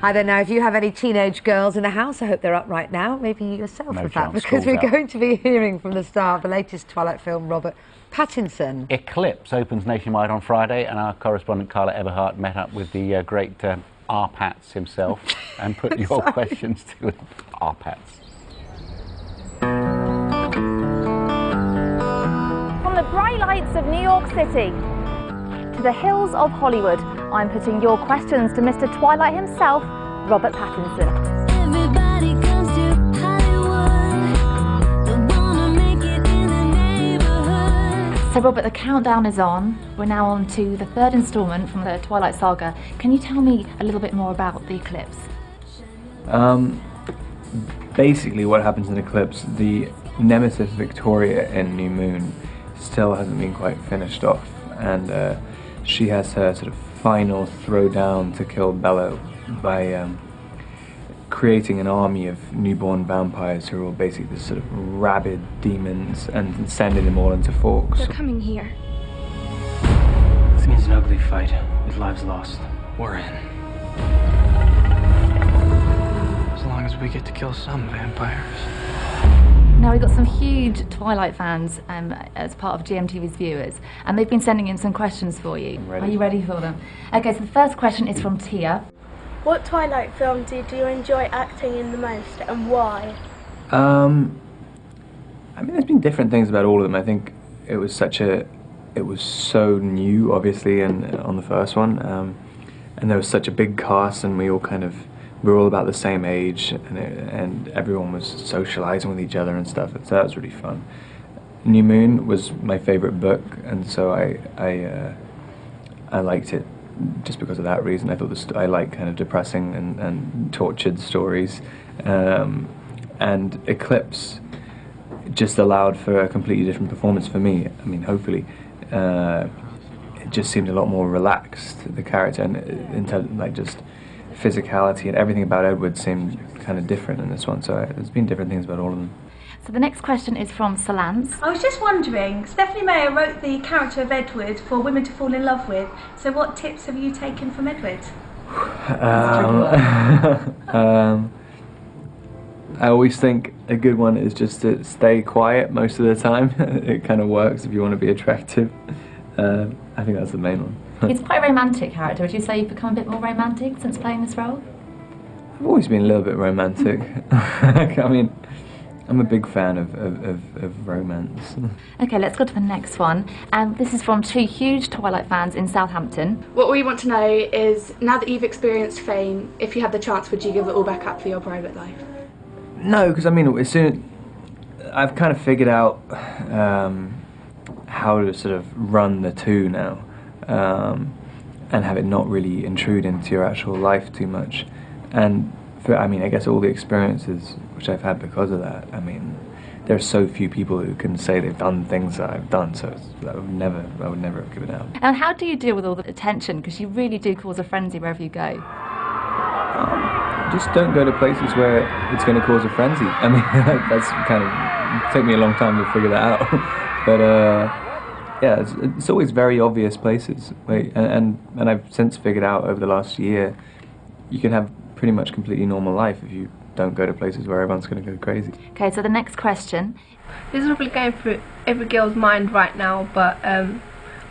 Hi there. Now, if you have any teenage girls in the house, I hope they're up right now. Maybe you yourself, in fact, because we're going to be hearing from the star of the latest Twilight film, Robert Pattinson. Eclipse opens nationwide on Friday, and our correspondent Carla Everhart met up with the great R-Pats himself and put your questions to him. R-Pats. From the bright lights of New York City to the hills of Hollywood, I'm putting your questions to Mr. Twilight himself, Robert Pattinson. Everybody comes to Hollywood, they wanna make it in the neighborhood. So Robert, the countdown is on. We're now on to the third instalment from the Twilight saga. Can you tell me a little bit more about the Eclipse? Basically what happens in Eclipse, the nemesis Victoria in New Moon still hasn't been quite finished off, and she has her sort of final throwdown to kill Bella by creating an army of newborn vampires who are all basically this sort of rabid demons and sending them all into forks. They're coming here. This means an ugly fight with lives lost. We're in. As long as we get to kill some vampires. Now, we've got some huge Twilight fans as part of GMTV's viewers, and they've been sending in some questions for you. Are you ready for them? Okay, so the first question is from Tia. What Twilight film did you enjoy acting in the most, and why? I mean, there's been different things about all of them. I think it was so new, obviously, on the first one, and there was such a big cast, and we were all about the same age, and everyone was socializing with each other and stuff, so that was really fun. New Moon was my favorite book, and so I liked it just because of that reason. I thought I like kind of depressing and tortured stories, and Eclipse just allowed for a completely different performance for me. I mean, hopefully. It just seemed a lot more relaxed, the character, and in terms of, like, just physicality and everything about Edward seemed kind of different in this one, so there's been different things about all of them. So the next question is from Solance. I was just wondering, Stephanie Meyer wrote the character of Edward for women to fall in love with, so what tips have you taken from Edward? I always think a good one is just to stay quiet most of the time. It kind of works if you want to be attractive. I think that's the main one. It's quite a romantic character. Would you say you've become a bit more romantic since playing this role? I've always been a little bit romantic. I mean, I'm a big fan of romance. Okay, let's go to the next one. This is from two huge Twilight fans in Southampton. What we want to know is, now that you've experienced fame, if you had the chance, would you give it all back up for your private life? No, because I mean, I've kind of figured out how to sort of run the two now, and have it not really intrude into your actual life too much. And I mean, I guess all the experiences which I've had because of that, I mean, there are so few people who can say they've done things that I've done, so I would never have given out. And how do you deal with all the attention? Because you really do cause a frenzy wherever you go. Just don't go to places where it's going to cause a frenzy. I mean, that's kind of, take me a long time to figure that out. But yeah, it's always very obvious places. And I've since figured out over the last year, you can have pretty much completely normal life if you don't go to places where everyone's going to go crazy. Okay, so the next question. This is probably going through every girl's mind right now, but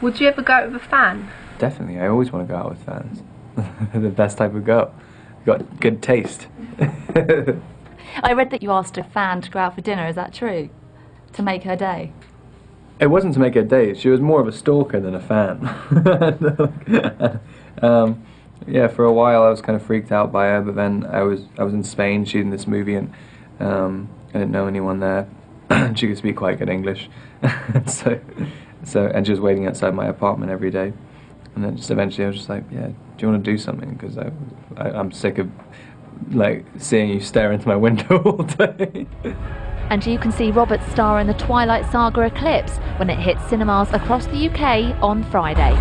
would you ever go out with a fan? Definitely, I always want to go out with fans. They're the best type of girl. Got good taste. I read that you asked a fan to go out for dinner, is that true? To make her day? It wasn't to make her day, she was more of a stalker than a fan. Yeah, for a while I was kind of freaked out by her, but then I was in Spain shooting this movie, and I didn't know anyone there. She could speak quite good English. so and she was waiting outside my apartment every day. And then just eventually I was just like, yeah, do you want to do something? Because I'm sick of, like, seeing you stare into my window all day. And you can see Robert star in the Twilight saga Eclipse when it hits cinemas across the UK on Friday.